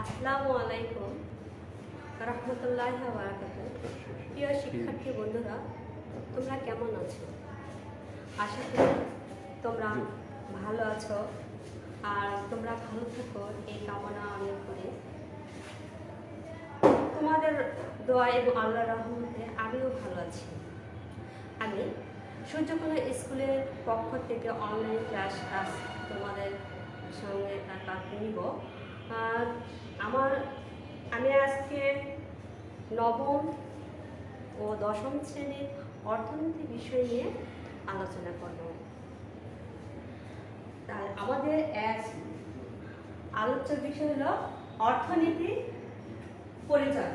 আসসালামু আলাইকুম রহমতুল্লাহি ওয়া বারাকাতুহু। প্রিয় শিক্ষার্থী বন্ধুরা, তোমরা কেমন আছো? আশা করি তোমরা ভালো আছো আর তোমরা ভালো থাকো এই কামনা অনেক করে। তোমাদের দোয়া এবং আল্লাহর রহমতে আমিও ভালো আছি। আমি সূর্যকোনা স্কুলের পক্ষ থেকে অনলাইন ক্লাস তোমাদের সঙ্গে নিব। আমি আজকে নবম ও দশম শ্রেণীর অর্থনীতি বিষয় নিয়ে আলোচনা করব। তাহলে আমাদের এক আলোচ্য বিষয় হলো অর্থনীতি পরিচয়।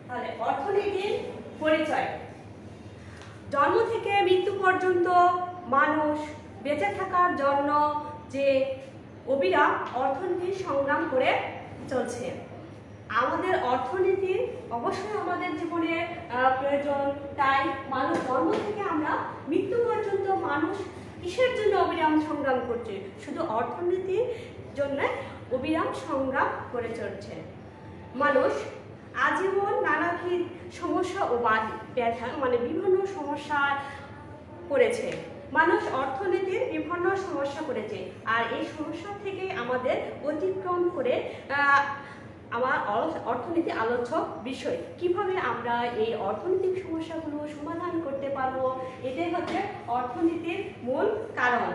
তাহলে অর্থনীতির পরিচয়। জন্ম থেকে মৃত্যু পর্যন্ত মানুষ বেঁচে থাকার জন্য যে অবিরাম অর্থনীতির সংগ্রাম করে চলছে। আমাদের অর্থনীতি অবশ্যই আমাদের জীবনে প্রয়োজন। তাই মানুষ জন্ম থেকে আমরা মৃত্যু পর্যন্ত মানুষ কিসের জন্য অবিরাম সংগ্রাম করছে? শুধু অর্থনীতির জন্য অবিরাম সংগ্রাম করে চলছে। মানুষ আজীবন নানাবিধ সমস্যা ও ব্যথা বিভিন্ন সমস্যা করেছে। মানুষ অর্থনীতির বিভিন্ন সমস্যা করেছে, আর এই সমস্যা থেকে আমাদের অতিক্রম করে আমার অর্থনীতি আলোচ্য বিষয়। কিভাবে আমরা এই অর্থনৈতিক সমস্যাগুলো সমাধান করতে পারবো, এটাই হচ্ছে অর্থনীতির মূল কারণ।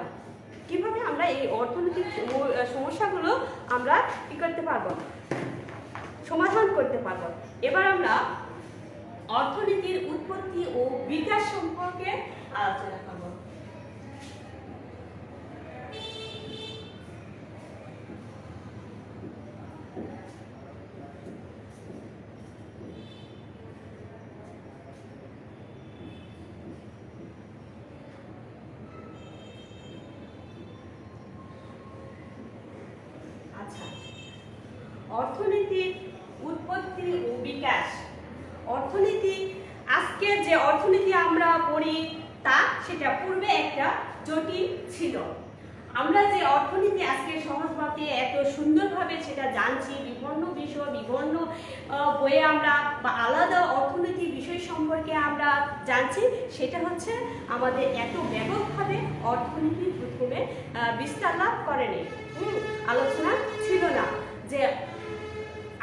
কিভাবে আমরা এই অর্থনৈতিক সমস্যাগুলো আমরা কি করতে পারবো, সমাধান করতে পারবো। এবার আমরা অর্থনীতির উৎপত্তি ও বিকাশ সম্পর্কে আলোচনা করব। আচ্ছা, অর্থনীতির উৎপত্তি ও বিকাশ। অর্থনীতি, আজকে যে অর্থনীতি আমরা পড়ি সেটা পূর্বে একটা জটিল ছিল। আমরা যে অর্থনীতি আজকে সহজভাবে এত সুন্দরভাবে সেটা জানছি, বিভিন্ন বিষয় বিভিন্ন বইয়ে আমরা বা আলাদা অর্থনীতি বিষয় সম্পর্কে আমরা জানছি, সেটা হচ্ছে আমাদের এত ব্যাপকভাবে অর্থনীতি প্রথমে বিস্তার লাভ করেনি, আলোচনা ছিল না। যে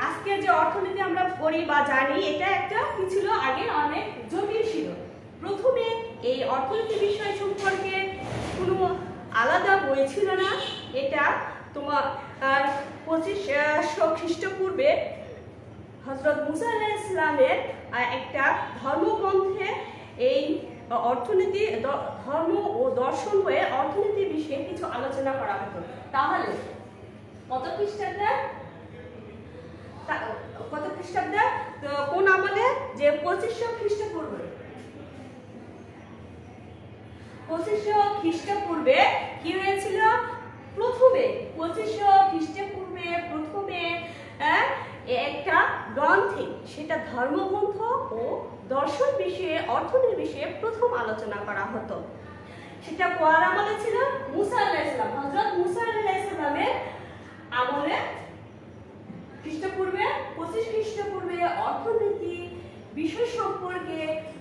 আজকের যে অর্থনীতি আমরা পড়ি বা জানি, এটা একটা কি ছিল, আগে অনেক জটিল ছিল। প্রথমে এই অর্থনীতি বিষয় সম্পর্কে কোনো আলাদা বই ছিল না। এটা তোমার 2500 খ্রিস্টপূর্বে হযরত মুসা আলাইহিস সালামের একটা ধর্মগ্রন্থে এই অর্থনীতি ধর্ম ও দর্শন হয়ে অর্থনীতি বিষয়ে কিছু আলোচনা করা হতো। তাহলে কত খ্রিস্টাব্দে কোন আমলে? যে 2500 খ্রিস্টপূর্বে। 2500 খ্রিস্টপূর্বে কি হয়েছিল? প্রথমে 2500 খ্রিস্টপূর্বে প্রথমে একটা গ্রন্থে, সেটা ধর্মগ্রন্থ ও দর্শন বিষয়ে অর্থনীতি বিষয়ে প্রথম আলোচনা করা হতো। সেটা কার আমলে ছিল? মুসা আলাইহিস সালাম, হযরত মুসা আলাইহিস সালামের আমলে খ্রিস্টপূর্বে 25 খ্রিস্টপূর্বে অর্থনীতি বিষয় সম্পর্কে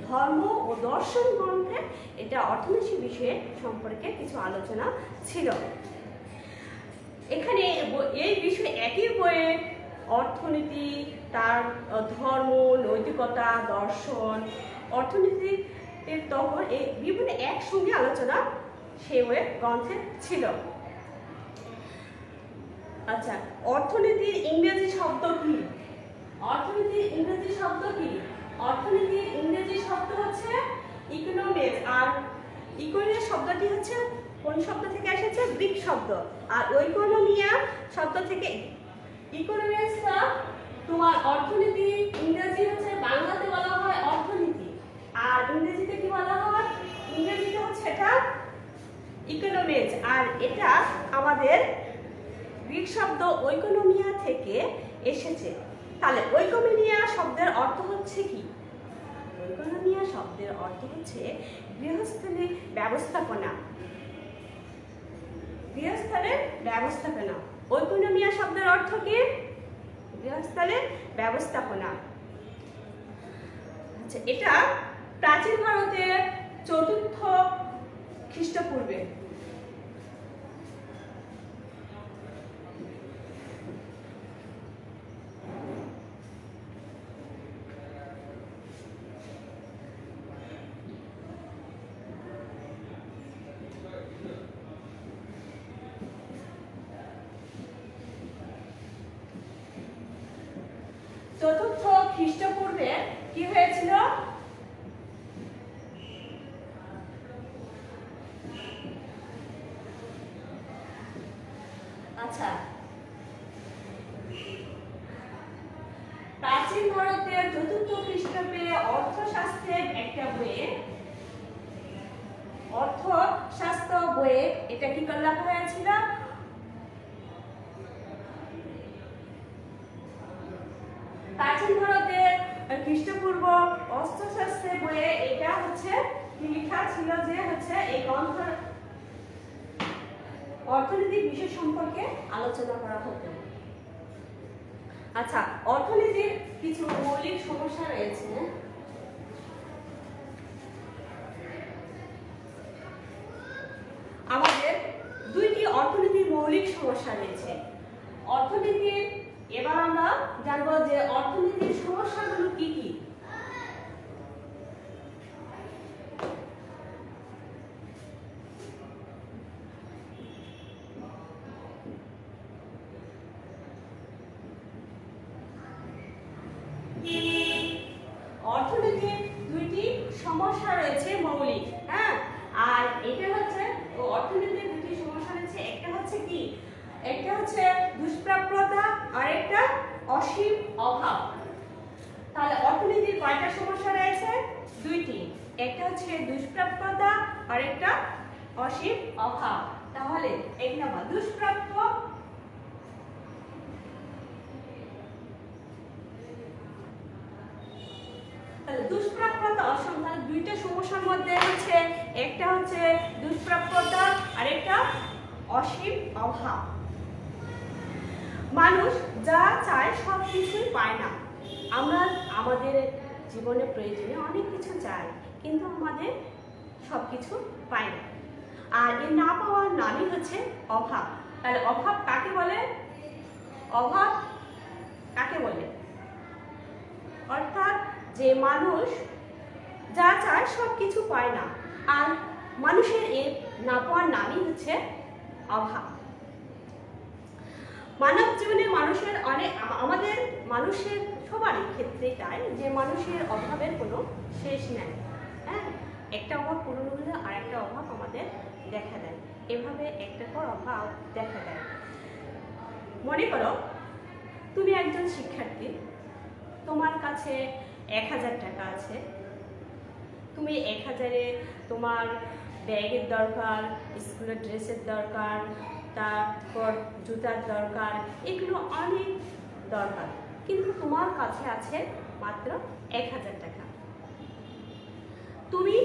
ধর্ম ও দর্শন গ্রন্থে এটা অর্থনীতি বিষয়ে সম্পর্কে কিছু আলোচনা ছিল। এখানে এই বিষয়ে একই বইয়ে অর্থনীতি, তার ধর্ম, নৈতিকতা, দর্শন, অর্থনীতি তখন এই বিভিন্ন একসঙ্গে আলোচনা সেই বইয়ে গ্রন্থে ছিল। আচ্ছা, অর্থনীতির ইংরেজি শব্দ কি? অর্থনীতির ইংরেজি শব্দ কি? অর্থনীতির ইংরেজি শব্দ হচ্ছে ইকোনমিক্স। আর ইকোনমিক্স শব্দটি হচ্ছে কোন শব্দ থেকে এসেছে? গ্রিক শব্দ। আর ইকোনমিয়া শব্দ থেকে। ইকোনমিক্সটা তোমার অর্থনীতি ইংরেজি হচ্ছে, বাংলাতে বলা হয় অর্থনীতি, আর ইংরেজিতে কি বলা হয়? ইংরেজিতে হচ্ছে এটা ইকোনমিক্স। আর এটা আমাদের গ্রিক শব্দ ঐকোনমিয়া থেকে এসেছে। তাহলে ঐকোনমিয়া শব্দের অর্থ হচ্ছে কি? ওইকোনমিয়া শব্দের অর্থ হচ্ছে গৃহস্থলী ব্যবস্থাপনা। গৃহস্থলের ব্যবস্থাপনা। ওইকোনমিয়া শব্দের অর্থ কি? গৃহস্থলের ব্যবস্থাপনা। আচ্ছা, এটা প্রাচীন ভারতের 4র্থ খ্রিস্টপূর্বে। চতুর্থ খ্রিস্টপূর্বে কি হয়েছিল? আচ্ছা, প্রাচীন ভারতের 4র্থ খ্রিস্টপূর্বে অর্থশাস্ত্রের একটা বইয়ে, অর্থশাস্ত্র বইয়ে এটা কি করে লেখা হয়েছিল? প্রাচীন ভারতের খ্রিস্টপূর্ব অর্থশাস্ত্রের বইয়ে এটা হচ্ছে লেখা ছিল যে হচ্ছে এই গ্রন্থ অর্থনৈতিক বিষয় সম্পর্কে আলোচনা করা হতো। আচ্ছা, অর্থনীতির কিছু মৌলিক সমস্যা রয়েছে। আমাদের 2টি অর্থনীতির মৌলিক সমস্যা রয়েছে। অর্থনীতির, এবার আমরা জানবো যে অর্থনীতির সমস্যাগুলো কি কি। অর্থনীতির 2টি সমস্যা রয়েছে মৌলিক, হ্যাঁ। আর এটা হচ্ছে অর্থনীতির 2টি সমস্যা রয়েছে, একটা হচ্ছে কি, একটা হচ্ছে দুষ্প্রাপ্যতা আর একটা অসীম অভাব। তাহলে অর্থনীতির কয়টা সমস্যা রয়েছে? 2টি, একটা হচ্ছে দুষ্প্রাপ্যতা আর একটা অসীম অভাব। তাহলে 1 নম্বর দুষ্প্রাপ্য, দুষ্প্রাপ্যতা অসীম। তাহলে 2টা সমস্যার মধ্যে হচ্ছে একটা হচ্ছে দুষ্প্রাপ্যতা আর একটা অসীম অভাব। মানুষ যা চায় সব কিছুই পায় না। আমরা আমাদের জীবনে প্রয়োজনে অনেক কিছু চাই, কিন্তু আমাদের সব কিছু পাই না। আর এই না পাওয়ার নামই হচ্ছে অভাব। তাহলে অভাব কাকে বলে? অভাব কাকে বলে? অর্থাৎ যে মানুষ যা চায় সব কিছু পায় না, আর মানুষের এই না পাওয়ার নামই হচ্ছে অভাব। মানব জীবনে মানুষের আমাদের মানুষের সবারই ক্ষেত্রে তাই যে মানুষের অভাবের কোনো শেষ নেই, হ্যাঁ। একটা অভাব পূরণ হলে আর একটা অভাব আমাদের দেখা দেয়, এভাবে একটার পর অভাব দেখা দেয়। মনে করো তুমি একজন শিক্ষার্থী, তোমার কাছে 1000 টাকা আছে। তুমি 1000-এ তোমার ব্যাগের দরকার, স্কুলের ড্রেসের দরকার, তারপর জুতার দরকার, এগুলো অনেক দরকার, কিন্তু তোমার কাছে আছে মাত্র 1000 টাকা। তুমি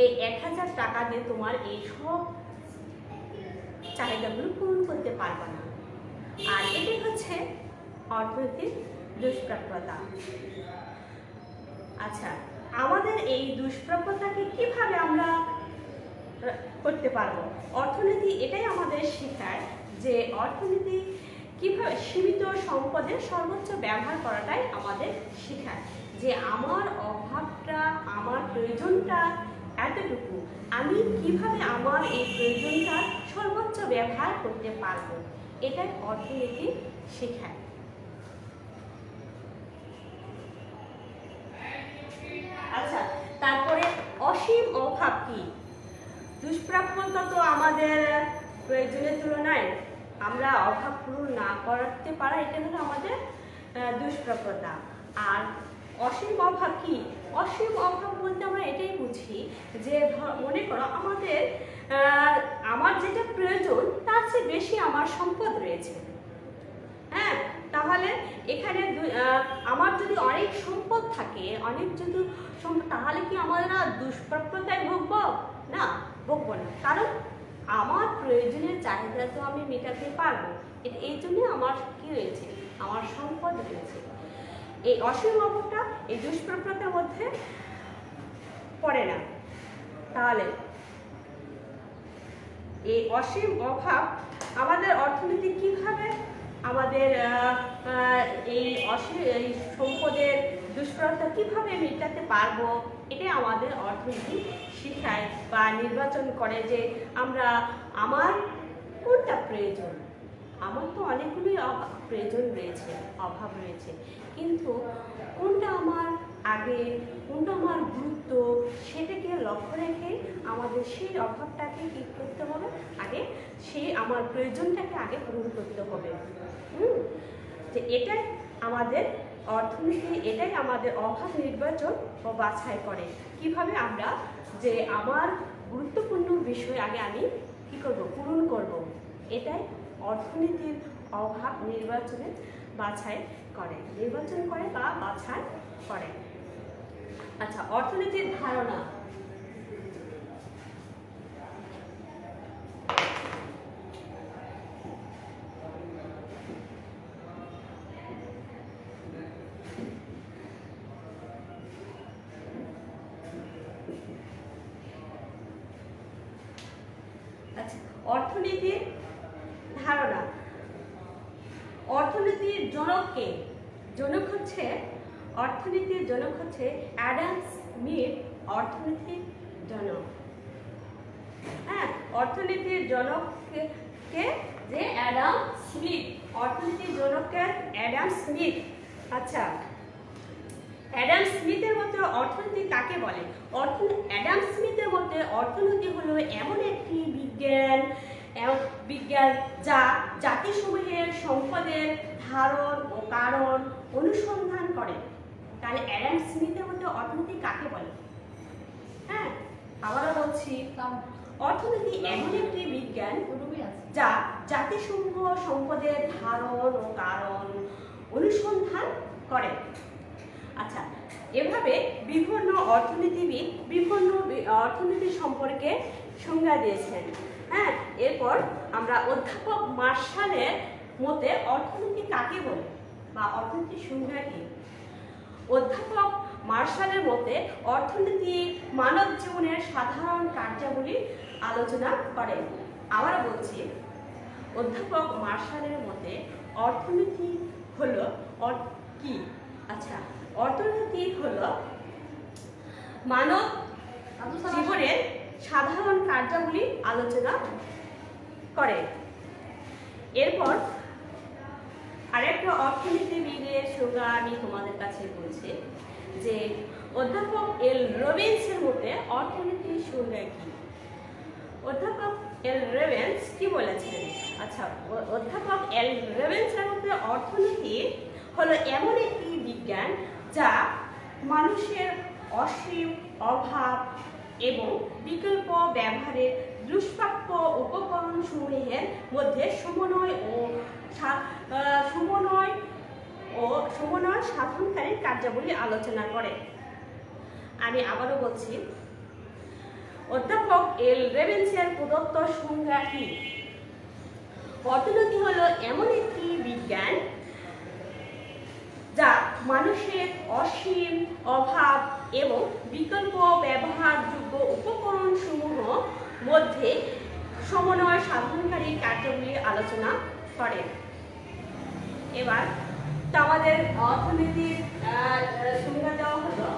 এই 1000 টাকা দিয়ে তোমার এই সব চাহিদাগুলো পূরণ করতে পারবে না। আর এটি হচ্ছে অর্থনৈতিক দুষ্প্রাপ্যতা। আচ্ছা, আমাদের এই দুষ্প্রাপ্যতাকে কিভাবে আমরা করতে পারবো? অর্থনীতি এটাই আমাদের শেখায় যে অর্থনীতি কিভাবে সীমিত সম্পদের সর্বোচ্চ ব্যবহার করাটাই আমাদের শেখায়, যে আমার অভাবটা, আমার প্রয়োজনটা এতটুকু, আমি কিভাবে আমার এই প্রয়োজনটা সর্বোচ্চ ব্যবহার করতে পারবো, এটাই অর্থনীতি শেখায়। আচ্ছা, তারপরে অসীম অভাব কি? দুষ্প্রাপ্যতা তো আমাদের প্রয়োজনের তুলনায় আমরা অভাব পূরণ না করতে পারা, এটা হলো আমাদের দুষ্প্রাপ্যতা। আর অসীম অভাব কি? অসীম অভাব বলতে আমরা এটাই বুঝি যে মনে করো আমার যেটা প্রয়োজন তার চেয়ে বেশি আমার সম্পদ রয়েছে, হ্যাঁ। তাহলে তাহলে এখানে আমার যদি অনেক সম্পদ থাকে, অনেক যদি সম্পদ, তাহলে কি আমরা দুষ্প্রাপ্যতায় ভুগবো? না, ভুগবো না। কারণ আমার প্রয়োজনীয় চাহিদা তো আমি মেটাতে পারবো। এই জন্য আমার কি রয়েছে, আমার সম্পদ রয়েছে। এই অসীম অভাবটা এই দুষ্প্রাপ্যতার মধ্যে পড়ে না। তাহলে এই অসীম অভাব আমাদের অর্থনীতি কিভাবে আমাদের এই সম্পদের দুষ্প্রাপ্যতা কিভাবে মেটাতে পারবো, এটাই আমাদের অর্থনীতি শিখায় বা নির্বাচন করে যে আমার কোনটা প্রয়োজন। আমার তো অনেকগুলি প্রয়োজন রয়েছে, অভাব রয়েছে, কিন্তু কোনটা আমার আগে, কোনটা আমার গুরুত্ব, সেটাকে লক্ষ্য রেখে আমাদের সেই অভাবটাকে কি করতে হবে, আগে সেই আমার প্রয়োজনটাকে আগে পূরণ করতে হবে। যে এটাই আমাদের অর্থনীতি, এটাই আমাদের অভাব নির্বাচন ও বাছাই করে। কিভাবে আমরা যে আমার গুরুত্বপূর্ণ বিষয় আগে আমি কি করব, পূরণ করব, এটাই অর্থনীতির অভাব নির্বাচনে বাছাই করে, নির্বাচন করে বা বাছাই করে। আচ্ছা, অর্থনীতির ধারণা। আচ্ছা, অর্থনীতির ধারণা। অর্থনীতির জনককে, জনক হচ্ছে অর্থনীতির জনক হচ্ছে অ্যাডাম স্মিথ, অর্থনীতির জনক। হ্যাঁ, অর্থনীতির জনককে যে অ্যাডাম স্মিথ, অর্থনীতির জনককে অ্যাডাম স্মিথ। আচ্ছা, অ্যাডাম স্মিথের মতে অর্থনীতি কাকে বলে? অ্যাডাম স্মিথের মতে অর্থনীতি হলো এমন একটি বিজ্ঞান যা জাতিসমূহের সম্পদের ধারণ ও কারণ অনুসন্ধান করে। তাহলে অ্যাডাম স্মিথের মতে অর্থনীতি কাকে বলে? হ্যাঁ, আবারও বলছি, অর্থনীতি এমন একটি বিজ্ঞান যা জাতিসমূহ সম্পদের ধারণ ও কারণ অনুসন্ধান করে। আচ্ছা, এভাবে বিভিন্ন অর্থনীতিবিদ বিভিন্ন অর্থনীতি সম্পর্কে সংজ্ঞা দিয়েছেন। হ্যাঁ, এরপর আমরা অধ্যাপক মার্শালের মতে অর্থনীতি কাকে বলে বা অর্থনীতির সংজ্ঞা কি? অধ্যাপক মার্শালের মতে অর্থনীতি মানব জীবনের সাধারণ কার্যাবলী আলোচনা করে। আবার বলছি, অধ্যাপক মার্শালের মতে অর্থনীতি হলো কি? আচ্ছা, অর্থনীতি হলো মানব জীবনের সাধারণ কার্যাবলী আলোচনা করে। এরপর আরেকটা অর্থনীতিবিদের সংজ্ঞা আমি তোমাদের কাছে বলছি যে অধ্যাপক এল রবিন্সের মতে অর্থনীতির সংজ্ঞা কি? অধ্যাপক এল রবিন্স কি বলেছেন? আচ্ছা, অধ্যাপক এল রবিন্সের মতে অর্থনীতি হলো এমন একটি বিজ্ঞান যা মানুষের অসীম অভাব এবং বিকল্প ব্যবহারের দুষ্প্রাপ্য উপকরণ সমূহের মধ্যে সমন্বয় সাধনকারী কার্যাবলী আলোচনা করে। আমি আবারও বলছি, অধ্যাপক এল রবিন্সের প্রদত্ত সংজ্ঞা কি? অর্থনীতি হলো এমন একটি বিজ্ঞান যা মানুষের অসীম অভাব এবং বিকল্প ব্যবহারযোগ্য উপকরণ সমূহ মধ্যে সমন্বয় সাধনকারী কার্যাবলী আলোচনা করে। এবার তো আমাদের অর্থনীতির সংজ্ঞা দেওয়া হলো।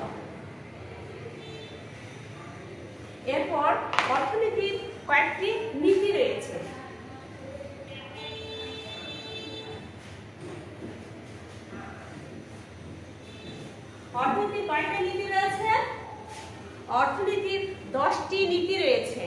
এরপর অর্থনীতির কয়েকটি নীতি রয়েছে। অর্থনীতির কয়টা নীতি রয়েছে? অর্থনীতির 10টি নীতি রয়েছে।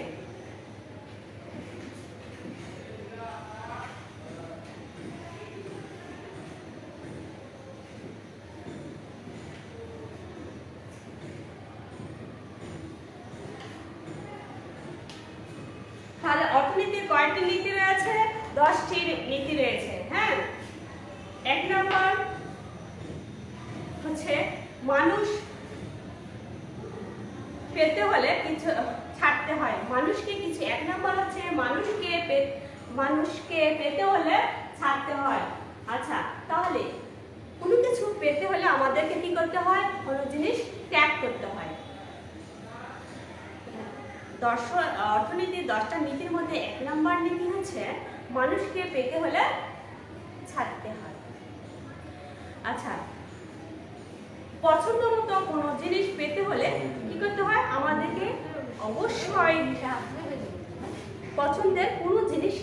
তাহলে অর্থনীতির কয়টি নীতি রয়েছে? 10টি নীতি রয়েছে। হ্যাঁ, 1 নম্বর হচ্ছে মানুষ পেতে হলে কিছু ছাড়তে হয়। মানুষকে কিছু, 1 নম্বর হচ্ছে মানুষকে পেতে হলে ছাড়তে হয়। আচ্ছা, তাহলে কোনো কিছু পেতে হলে আমাদেরকে কি করতে হয়? কোনো জিনিস ত্যাগ করতে হয়। অর্থনীতির 10টা নীতির মধ্যে 1 নম্বর নীতি হচ্ছে মানুষকে পেতে হলে ছাড়তে হয়। আচ্ছা, পছন্দ মতো কোনো জিনিস পেতে হলে কি করতে হয়? আমাদেরকে অবশ্যই পছন্দের কোনো জিনিস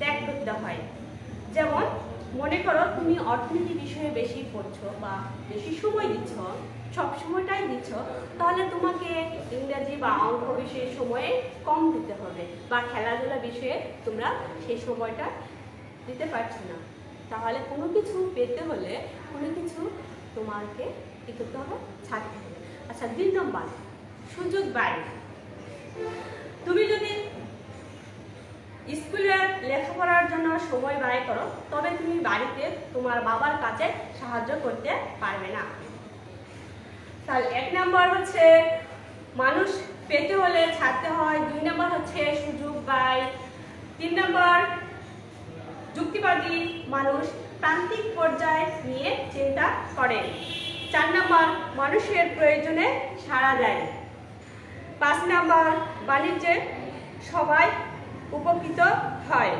ত্যাগ করতে হয়। যেমন মনে করো তুমি অর্থনীতি বিষয়ে বেশি পড়ছো বা বেশি সময় দিচ্ছ, সব সময়টাই দিচ্ছ, তাহলে তোমাকে ইংরেজি বা অঙ্ক বিষয়ে সময়ে কম দিতে হবে, বা খেলাধুলা বিষয়ে তোমরা সেই সময়টা দিতে পারছো না। তাহলে কোনো কিছু পেতে হলে কোনো কিছু তোমাকে কি করতে হবে? ছাড়তে হবে। আচ্ছা, 2 নম্বর সুযোগ বাড়ে। তুমি যদি স্কুলে লেখাপড়ার জন্য সময় ব্যয় করো, তবে তুমি বাড়িতে তোমার বাবার কাছে সাহায্য করতে পারবে না। তাহলে 1 নম্বর হচ্ছে মানুষ পেতে হলে ছাড়তে হয়, 2 নম্বর হচ্ছে সুযোগ বাড়ে, 3 নম্বর যুক্তিবাদী মানুষ প্রান্তিক পর্যায়ে নিয়ে চিন্তা করে, 4 নম্বর মানুষের প্রয়োজনে সাড়া দেয়, 5 নম্বর বাণিজ্যে সবাই উপকৃত হয়।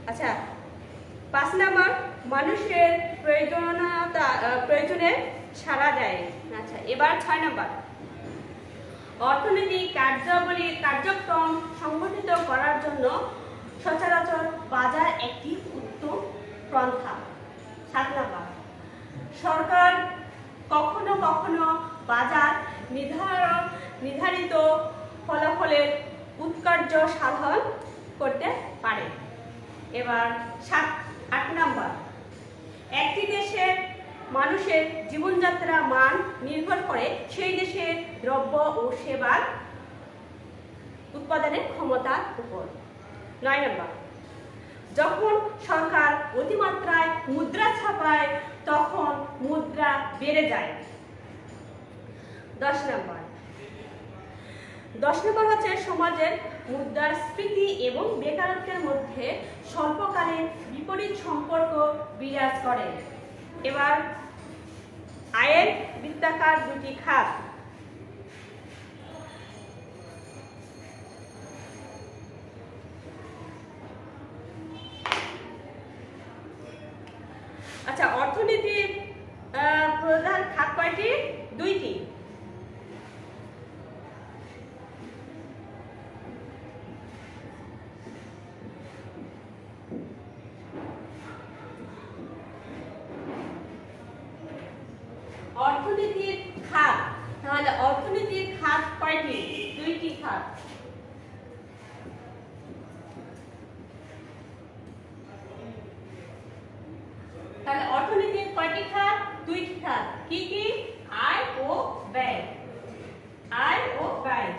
আচ্ছা, 5 নম্বর মানুষের প্রয়োজনে সাড়া দেয়। আচ্ছা, এবার 6 নম্বর অর্থনৈতিক কার্যক্রম সংগঠিত করার জন্য সচরাচর বাজার একটি উত্তম পন্থা। 7 নম্বর সরকার কখনো কখনো বাজার নির্ধারিত ফলাফলের উৎকর্ষ সাধন করতে পারে। এবার 8 নম্বর একটি দেশের মানুষের জীবনযাত্রা মান নির্ভর করে সেই দেশের দ্রব্য ও সেবার উৎপাদনের ক্ষমতার উপর। 9 নম্বর যখন সরকার অতিমাত্রায় মুদ্রা ছাপায় তখন মুদ্রা বেড়ে যায়। 10 নম্বর হচ্ছে সমাজের মুদ্রাস্ফীতি এবং বেকারত্বের মধ্যে স্বল্পকালীন বিপরীত সম্পর্ক বিরাজ করে। এবার আয়ের বৃত্তাকার 2টি খাত। আচ্ছা, অর্থনীতির প্রধান খাত কয়টি? 2টি। অর্থনীতির খাত, তাহলে অর্থনীতির খাত কয়টি? 2টি খাত। তাহলে অর্থনীতির কয়টি খাত? 2টি খাত। কি কি? আয় ও ব্যয়। আয় ও ব্যয়।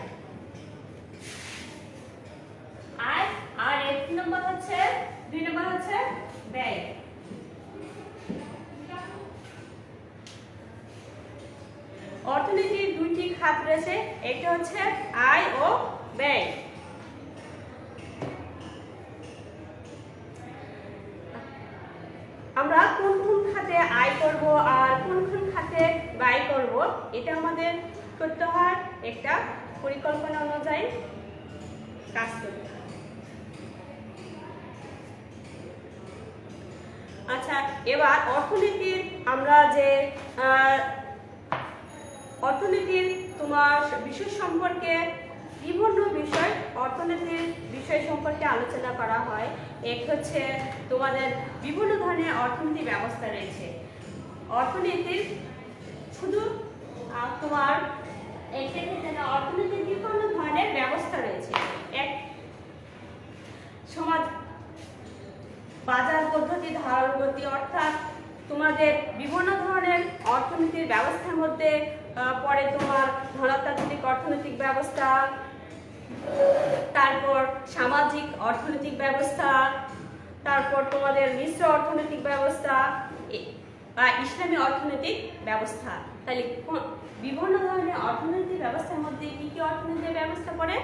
আয় আর 1 নম্বর হচ্ছে 2 নম্বর হচ্ছে ব্যয়। অর্থনীতির 2টি খাত রয়েছে, একটা হচ্ছে আয় ও ব্যয়। আমরা কোন কোন খাতে আয় করব আর কোন কোন খাতে ব্যয় করব, এটা আমাদের করতে হয় একটা পরিকল্পনা অনুযায়ী কাজ করতে হয়। আচ্ছা, এবার অর্থনীতির আমরা যে অর্থনীতির তোমার বিষয় সম্পর্কে বিভিন্ন বিষয় অর্থনীতির বিষয় সম্পর্কে আলোচনা করা হয়। এক হচ্ছে তোমাদের বিভিন্ন ধরনের অর্থনীতি ব্যবস্থা রয়েছে। অর্থনীতির শুধু তোমার অর্থনীতির বিভিন্ন ধরনের ব্যবস্থা রয়েছে। এক সমাজ বাজার পদ্ধতি ধারণ গতি, অর্থাৎ তোমাদের বিভিন্ন ধরনের অর্থনীতির ব্যবস্থার মধ্যে পড়ে তোমার ধনতান্ত্রিক অর্থনৈতিক ব্যবস্থা, তারপর সামাজিক অর্থনৈতিক ব্যবস্থা, তারপর তোমাদের মিশ্র অর্থনৈতিক ব্যবস্থা বা ইসলামী অর্থনৈতিক ব্যবস্থা। তাহলে বিভিন্ন ধরনের অর্থনৈতিক ব্যবস্থার মধ্যে কি কি অর্থনৈতিক ব্যবস্থা পড়ে,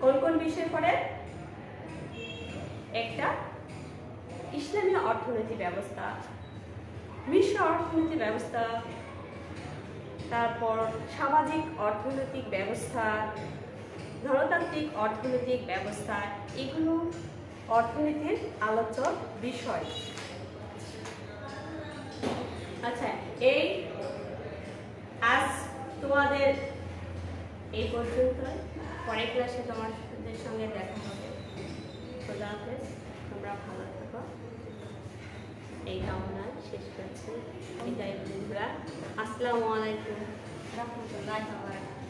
কোন কোন বিষয় পড়ে? একটা ইসলামী অর্থনৈতিক ব্যবস্থা, মিশ্র অর্থনৈতিক ব্যবস্থা, তারপর সামাজিক অর্থনৈতিক ব্যবস্থা, ধনতান্ত্রিক অর্থনৈতিক ব্যবস্থা, এগুলো অর্থনীতির আলোচ্য বিষয়। আচ্ছা, এই আজ তোমাদের এই পর্যন্ত, পরের ক্লাসে তোমাদের সঙ্গে দেখা হবে। খোদা হাফেজ, তোমরা ভালো থাকো, এই কামনায় শেষ করছি। বিদায় বন্ধুরা, আসসালামু আলাইকুম রহমতুল্লাহি ওয়া বারাকাতুহু।